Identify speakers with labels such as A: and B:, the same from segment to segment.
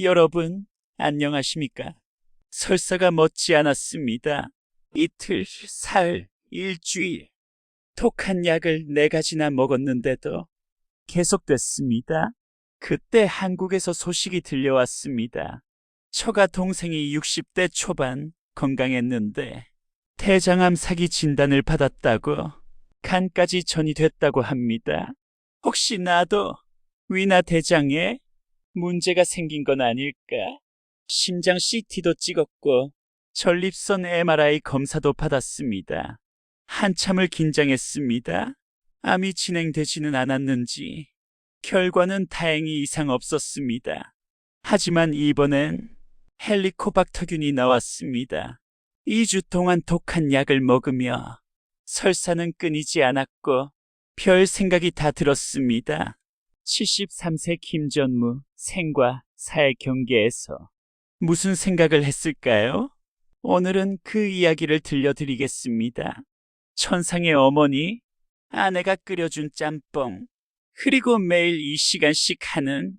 A: 여러분, 안녕하십니까? 설사가 멋지 않았습니다. 이틀, 사흘, 일주일. 독한 약을 4가지나 먹었는데도 계속됐습니다. 그때 한국에서 소식이 들려왔습니다. 처가 동생이 60대 초반 건강했는데 대장암 사기 진단을 받았다고 간까지 전이 됐다고 합니다. 혹시 나도 위나 대장에 문제가 생긴 건 아닐까? 심장 CT도 찍었고 전립선 MRI 검사도 받았습니다. 한참을 긴장했습니다. 암이 진행되지는 않았는지 결과는 다행히 이상 없었습니다. 하지만 이번엔 헬리코박터균이 나왔습니다. 2주 동안 독한 약을 먹으며 설사는 끊이지 않았고 별 생각이 다 들었습니다. 73세 김전무 생과 사의 경계에서 무슨 생각을 했을까요? 오늘은 그 이야기를 들려드리겠습니다. 천상의 어머니, 아내가 끓여준 짬뽕, 그리고 매일 2시간씩 하는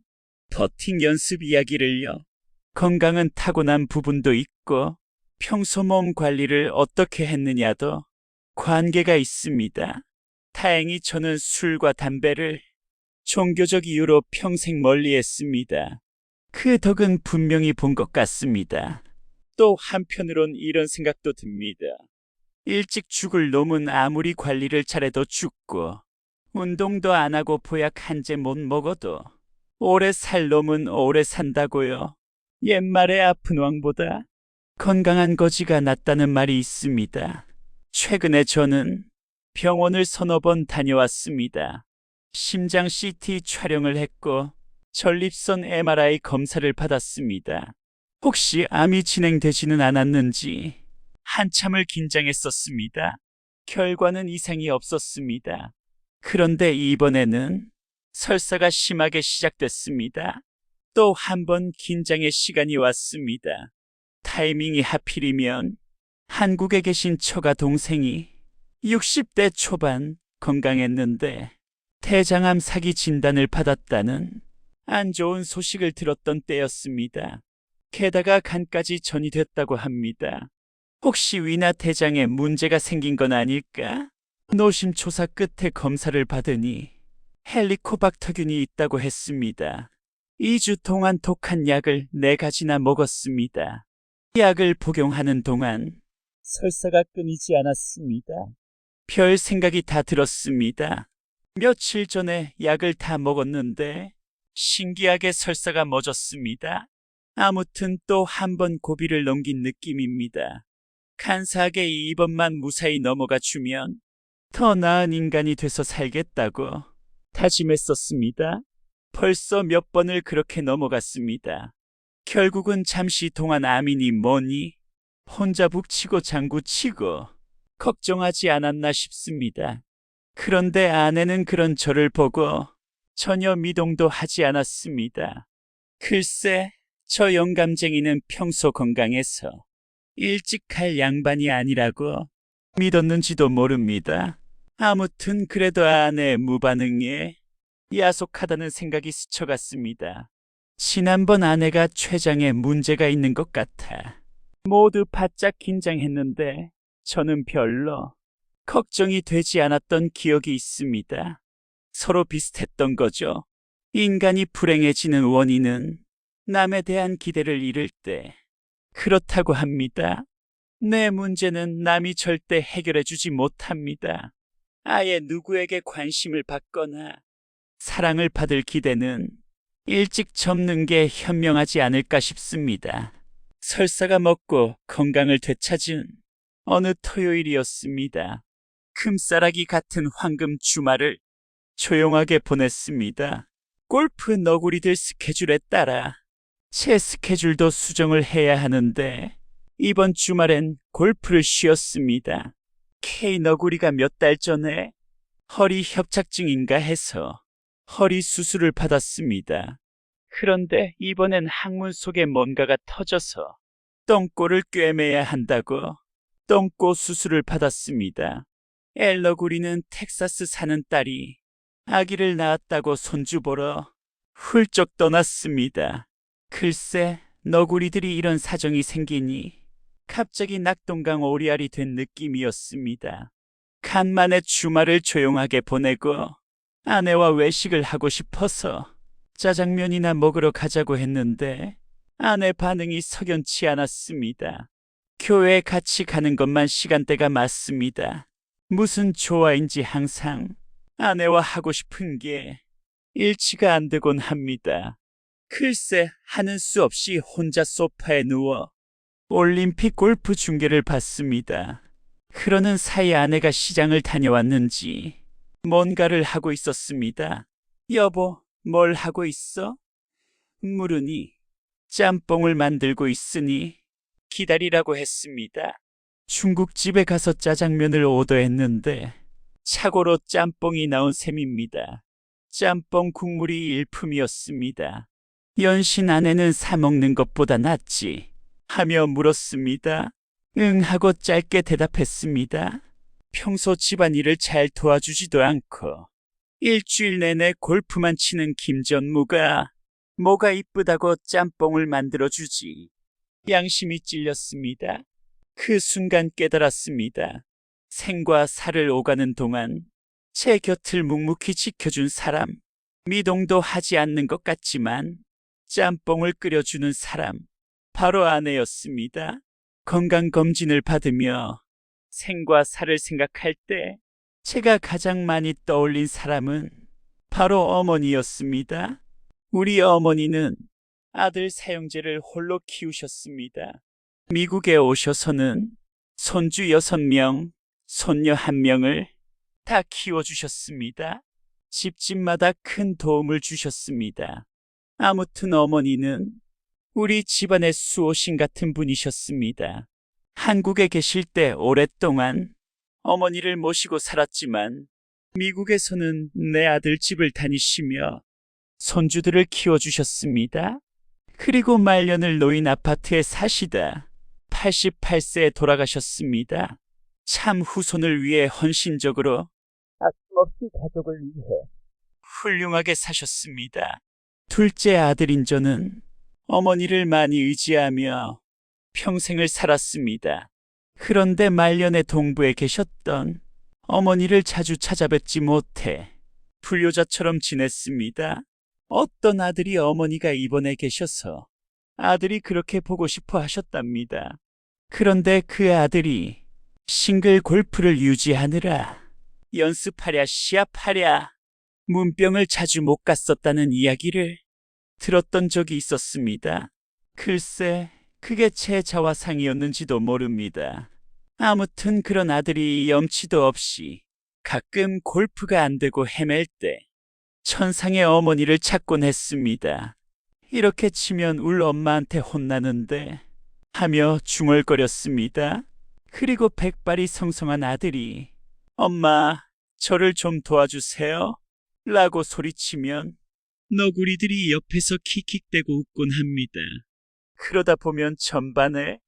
A: 버팅 연습 이야기를요. 건강은 타고난 부분도 있고 평소 몸 관리를 어떻게 했느냐도 관계가 있습니다. 다행히 저는 술과 담배를 종교적 이유로 평생 멀리했습니다. 그 덕은 분명히 본 것 같습니다. 또 한편으론 이런 생각도 듭니다. 일찍 죽을 놈은 아무리 관리를 잘해도 죽고 운동도 안 하고 보약 한 제 못 먹어도 오래 살 놈은 오래 산다고요. 옛말에 아픈 왕보다 건강한 거지가 낫다는 말이 있습니다. 최근에 저는 병원을 서너 번 다녀왔습니다. 심장 CT 촬영을 했고 전립선 MRI 검사를 받았습니다. 혹시 암이 진행되지는 않았는지 한참을 긴장했었습니다. 결과는 이상이 없었습니다. 그런데 이번에는 설사가 심하게 시작됐습니다. 또 한 번 긴장의 시간이 왔습니다. 타이밍이 하필이면 한국에 계신 처가 동생이 60대 초반 건강했는데 대장암 사기 진단을 받았다는 안 좋은 소식을 들었던 때였습니다. 게다가 간까지 전이 됐다고 합니다. 혹시 위나 대장에 문제가 생긴 건 아닐까? 노심초사 끝에 검사를 받으니 헬리코박터균이 있다고 했습니다. 2주 동안 독한 약을 4가지나 먹었습니다. 약을 복용하는 동안 설사가 끊이지 않았습니다. 별 생각이 다 들었습니다. 며칠 전에 약을 다 먹었는데 신기하게 설사가 멎었습니다. 아무튼 또 한 번 고비를 넘긴 느낌입니다. 간사하게 이번만 무사히 넘어가 주면 더 나은 인간이 돼서 살겠다고 다짐했었습니다. 벌써 몇 번을 그렇게 넘어갔습니다. 결국은 잠시 동안 암이니 뭐니 혼자 북치고 장구치고 걱정하지 않았나 싶습니다. 그런데 아내는 그런 저를 보고 전혀 미동도 하지 않았습니다. 글쎄, 저 영감쟁이는 평소 건강해서 일찍 갈 양반이 아니라고 믿었는지도 모릅니다. 아무튼 그래도 아내의 무반응에 야속하다는 생각이 스쳐갔습니다. 지난번 아내가 췌장에 문제가 있는 것 같아 모두 바짝 긴장했는데 저는 별로 걱정이 되지 않았던 기억이 있습니다. 서로 비슷했던 거죠. 인간이 불행해지는 원인은 남에 대한 기대를 잃을 때 그렇다고 합니다. 내 문제는 남이 절대 해결해주지 못합니다. 아예 누구에게 관심을 받거나 사랑을 받을 기대는 일찍 접는 게 현명하지 않을까 싶습니다. 설사가 먹고 건강을 되찾은 어느 토요일이었습니다. 금싸라기 같은 황금 주말을 조용하게 보냈습니다. 골프 너구리들 스케줄에 따라 제 스케줄도 수정을 해야 하는데 이번 주말엔 골프를 쉬었습니다. K 너구리가 몇 달 전에 허리 협착증인가 해서 허리 수술을 받았습니다. 그런데 이번엔 항문 속에 뭔가가 터져서 똥꼬를 꿰매야 한다고 똥꼬 수술을 받았습니다. 엘너구리는 텍사스 사는 딸이 아기를 낳았다고 손주 보러 훌쩍 떠났습니다. 글쎄, 너구리들이 이런 사정이 생기니 갑자기 낙동강 오리알이 된 느낌이었습니다. 간만에 주말을 조용하게 보내고 아내와 외식을 하고 싶어서 짜장면이나 먹으러 가자고 했는데 아내 반응이 석연치 않았습니다. 교회에 같이 가는 것만 시간대가 맞습니다. 무슨 조화인지 항상 아내와 하고 싶은 게 일치가 안 되곤 합니다. 글쎄, 하는 수 없이 혼자 소파에 누워 올림픽 골프 중계를 봤습니다. 그러는 사이 아내가 시장을 다녀왔는지 뭔가를 하고 있었습니다. 여보, 뭘 하고 있어? 물으니 짬뽕을 만들고 있으니 기다리라고 했습니다. 중국집에 가서 짜장면을 오더했는데 차고로 짬뽕이 나온 셈입니다. 짬뽕 국물이 일품이었습니다. 연신 아내는 사 먹는 것보다 낫지 하며 물었습니다. 응 하고 짧게 대답했습니다. 평소 집안일을 잘 도와주지도 않고 일주일 내내 골프만 치는 김전무가 뭐가 이쁘다고 짬뽕을 만들어주지. 양심이 찔렸습니다. 그 순간 깨달았습니다. 생과 사를 오가는 동안 제 곁을 묵묵히 지켜준 사람, 미동도 하지 않는 것 같지만 짬뽕을 끓여주는 사람, 바로 아내였습니다. 건강검진을 받으며 생과 사를 생각할 때 제가 가장 많이 떠올린 사람은 바로 어머니였습니다. 우리 어머니는 아들 사형제를 홀로 키우셨습니다. 미국에 오셔서는 손주 6명, 손녀 1명을 다 키워주셨습니다. 집집마다 큰 도움을 주셨습니다. 아무튼 어머니는 우리 집안의 수호신 같은 분이셨습니다. 한국에 계실 때 오랫동안 어머니를 모시고 살았지만 미국에서는 내 아들 집을 다니시며 손주들을 키워주셨습니다. 그리고 말년을 노인 아파트에 사시다 88세에 돌아가셨습니다. 참 후손을 위해 헌신적으로 아낌없이 가족을 위해 훌륭하게 사셨습니다. 둘째 아들인 저는 어머니를 많이 의지하며 평생을 살았습니다. 그런데 말년에 동부에 계셨던 어머니를 자주 찾아뵙지 못해 불효자처럼 지냈습니다. 어떤 아들이 어머니가 입원해 계셔서 아들이 그렇게 보고 싶어 하셨답니다. 그런데 그 아들이 싱글 골프를 유지하느라 연습하랴 시합하랴 문병을 자주 못 갔었다는 이야기를 들었던 적이 있었습니다. 글쎄, 그게 제 자화상이었는지도 모릅니다. 아무튼 그런 아들이 염치도 없이 가끔 골프가 안 되고 헤맬 때 천상의 어머니를 찾곤 했습니다. 이렇게 치면 울 엄마한테 혼나는데 하며 중얼거렸습니다. 그리고 백발이 성성한 아들이 엄마, 저를 좀 도와주세요 라고 소리치면 너구리들이 옆에서 킥킥대고 웃곤 합니다. 그러다 보면 전반에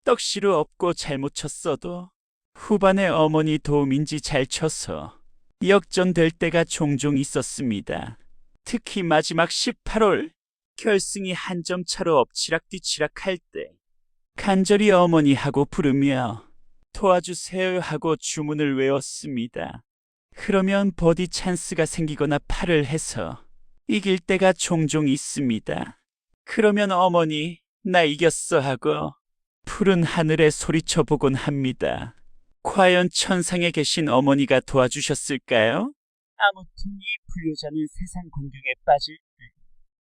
A: 떡시루 없고 잘못 쳤어도 후반에 어머니 도움인지 잘 쳐서 역전될 때가 종종 있었습니다. 특히 마지막 18홀 결승이 한 점 차로 엎치락뒤치락 할 때 간절히 어머니하고 부르며 도와주세요 하고 주문을 외웠습니다. 그러면 버디 찬스가 생기거나 팔을 해서 이길 때가 종종 있습니다. 그러면 어머니, 나 이겼어 하고 푸른 하늘에 소리쳐 보곤 합니다. 과연 천상에 계신 어머니가 도와주셨을까요? 아무튼 이 불효자는 세상 공경에 빠질 때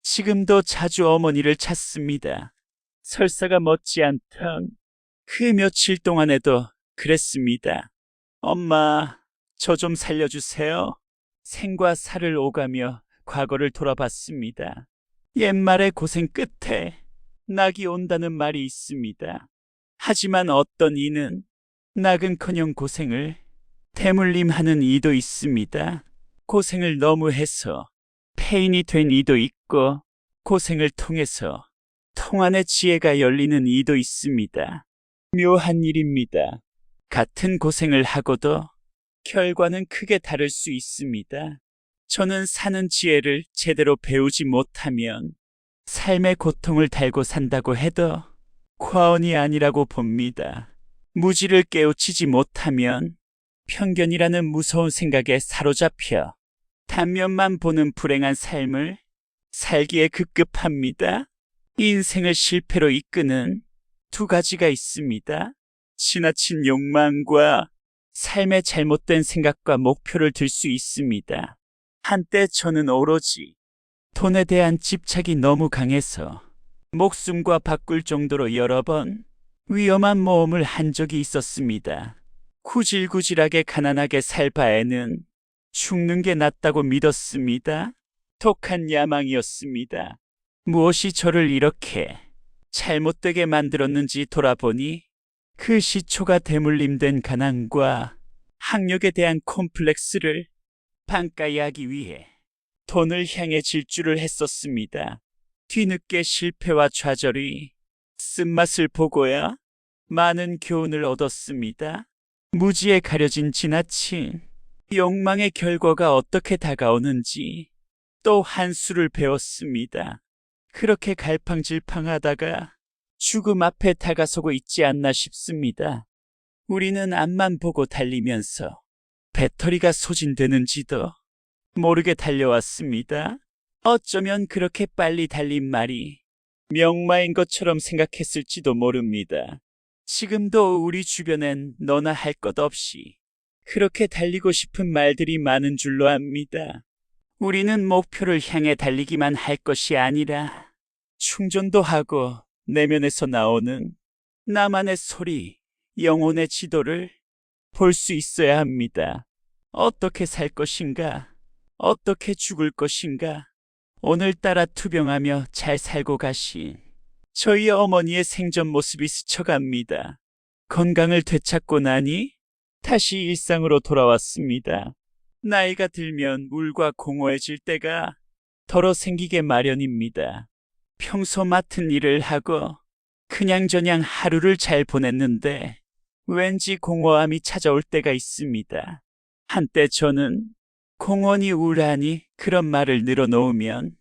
A: 지금도 자주 어머니를 찾습니다. 설사가 못지않던 그 며칠 동안에도 그랬습니다. 엄마, 저 좀 살려주세요. 생과 사를 오가며 과거를 돌아봤습니다. 옛말의 고생 끝에 낙이 온다는 말이 있습니다. 하지만 어떤 이는 낙은커녕 고생을 대물림하는 이도 있습니다. 고생을 너무 해서 폐인이 된 이도 있고 고생을 통해서 통한의 지혜가 열리는 이도 있습니다. 묘한 일입니다. 같은 고생을 하고도 결과는 크게 다를 수 있습니다. 저는 사는 지혜를 제대로 배우지 못하면 삶의 고통을 달고 산다고 해도 과언이 아니라고 봅니다. 무지를 깨우치지 못하면 편견이라는 무서운 생각에 사로잡혀 단면만 보는 불행한 삶을 살기에 급급합니다. 인생을 실패로 이끄는 두 가지가 있습니다. 지나친 욕망과 삶의 잘못된 생각과 목표를 들 수 있습니다. 한때 저는 오로지 돈에 대한 집착이 너무 강해서 목숨과 바꿀 정도로 여러 번 위험한 모험을 한 적이 있었습니다. 구질구질하게 가난하게 살 바에는 죽는 게 낫다고 믿었습니다. 독한 야망이었습니다. 무엇이 저를 이렇게 잘못되게 만들었는지 돌아보니 그 시초가 대물림된 가난과 학력에 대한 콤플렉스를 반가이 하기 위해 돈을 향해 질주를 했었습니다. 뒤늦게 실패와 좌절이 쓴맛을 보고야 많은 교훈을 얻었습니다. 무지에 가려진 지나친 욕망의 결과가 어떻게 다가오는지 또 한 수를 배웠습니다. 그렇게 갈팡질팡하다가 죽음 앞에 다가서고 있지 않나 싶습니다. 우리는 앞만 보고 달리면서 배터리가 소진되는지도 모르게 달려왔습니다. 어쩌면 그렇게 빨리 달린 말이 명마인 것처럼 생각했을지도 모릅니다. 지금도 우리 주변엔 너나 할 것 없이 그렇게 달리고 싶은 말들이 많은 줄로 압니다. 우리는 목표를 향해 달리기만 할 것이 아니라 충전도 하고 내면에서 나오는 나만의 소리, 영혼의 지도를 볼 수 있어야 합니다. 어떻게 살 것인가? 어떻게 죽을 것인가? 오늘따라 투병하며 잘 살고 가신 저희 어머니의 생전 모습이 스쳐갑니다. 건강을 되찾고 나니 다시 일상으로 돌아왔습니다. 나이가 들면 울과 공허해질 때가 덜어 생기게 마련입니다. 평소 맡은 일을 하고 그냥저냥 하루를 잘 보냈는데 왠지 공허함이 찾아올 때가 있습니다. 한때 저는 공허니 우울하니 그런 말을 늘어놓으면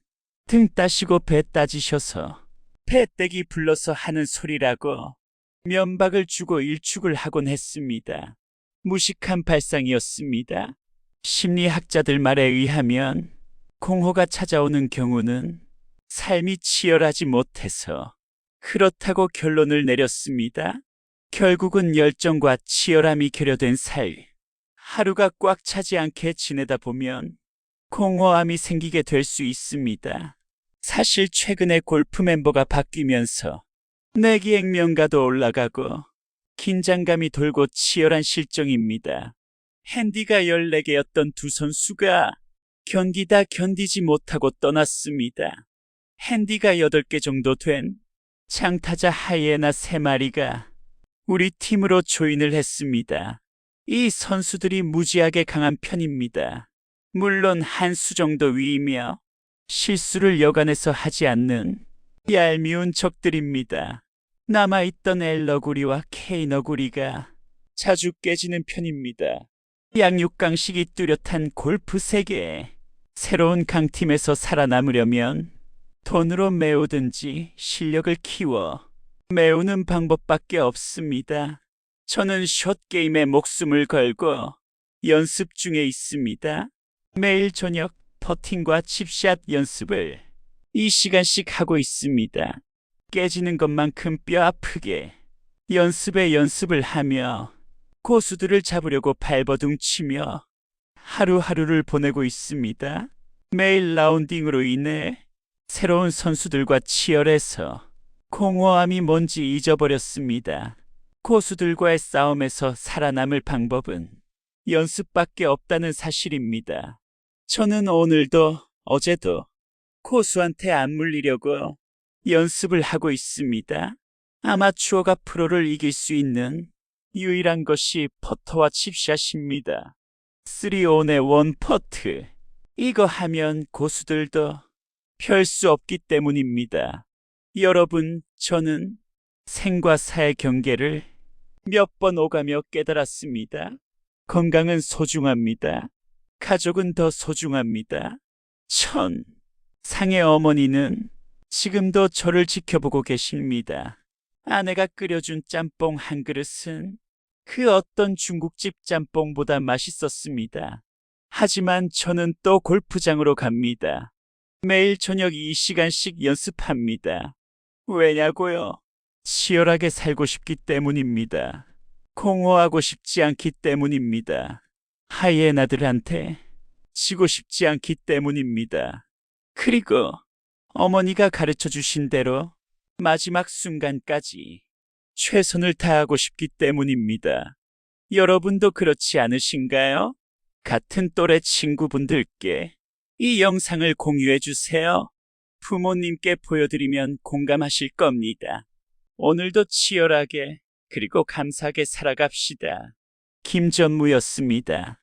A: 등 따시고 배 따지셔서 배떼기 불러서 하는 소리라고 면박을 주고 일축을 하곤 했습니다. 무식한 발상이었습니다. 심리학자들 말에 의하면 공허가 찾아오는 경우는 삶이 치열하지 못해서 그렇다고 결론을 내렸습니다. 결국은 열정과 치열함이 결여된 살, 하루가 꽉 차지 않게 지내다 보면 공허함이 생기게 될 수 있습니다. 사실 최근에 골프 멤버가 바뀌면서 내기액 명가도 올라가고 긴장감이 돌고 치열한 실정입니다. 핸디가 14개였던 두 선수가 견디다 견디지 못하고 떠났습니다. 핸디가 8개 정도 된 장타자 하이에나 3마리가 우리 팀으로 조인을 했습니다. 이 선수들이 무지하게 강한 편입니다. 물론 한 수 정도 위이며 실수를 여간해서 하지 않는 얄미운 적들입니다. 남아있던 L너구리와 K너구리가 자주 깨지는 편입니다. 양육강식이 뚜렷한 골프 세계에 새로운 강팀에서 살아남으려면 돈으로 메우든지 실력을 키워 메우는 방법밖에 없습니다. 저는 숏게임에 목숨을 걸고 연습 중에 있습니다. 매일 저녁 퍼팅과 칩샷 연습을 2시간씩 하고 있습니다. 깨지는 것만큼 뼈 아프게 연습에 연습을 하며 고수들을 잡으려고 발버둥 치며 하루하루를 보내고 있습니다. 매일 라운딩으로 인해 새로운 선수들과 치열해서 공허함이 뭔지 잊어버렸습니다. 고수들과의 싸움에서 살아남을 방법은 연습밖에 없다는 사실입니다. 저는 오늘도 어제도 고수한테 안 물리려고 연습을 하고 있습니다. 아마추어가 프로를 이길 수 있는 유일한 것이 퍼터와 칩샷입니다. 3온의 1 퍼트. 이거 하면 고수들도 별 수 없기 때문입니다. 여러분, 저는 생과 사의 경계를 몇 번 오가며 깨달았습니다. 건강은 소중합니다. 가족은 더 소중합니다. 상의 어머니는 지금도 저를 지켜보고 계십니다. 아내가 끓여준 짬뽕 한 그릇은 그 어떤 중국집 짬뽕보다 맛있었습니다. 하지만 저는 또 골프장으로 갑니다. 매일 저녁 2시간씩 연습합니다. 왜냐고요? 치열하게 살고 싶기 때문입니다. 공허하고 싶지 않기 때문입니다. 하이에나들한테 지고 싶지 않기 때문입니다. 그리고 어머니가 가르쳐 주신 대로 마지막 순간까지 최선을 다하고 싶기 때문입니다. 여러분도 그렇지 않으신가요? 같은 또래 친구분들께 이 영상을 공유해 주세요. 부모님께 보여드리면 공감하실 겁니다. 오늘도 치열하게 그리고 감사하게 살아갑시다. 김전무였습니다.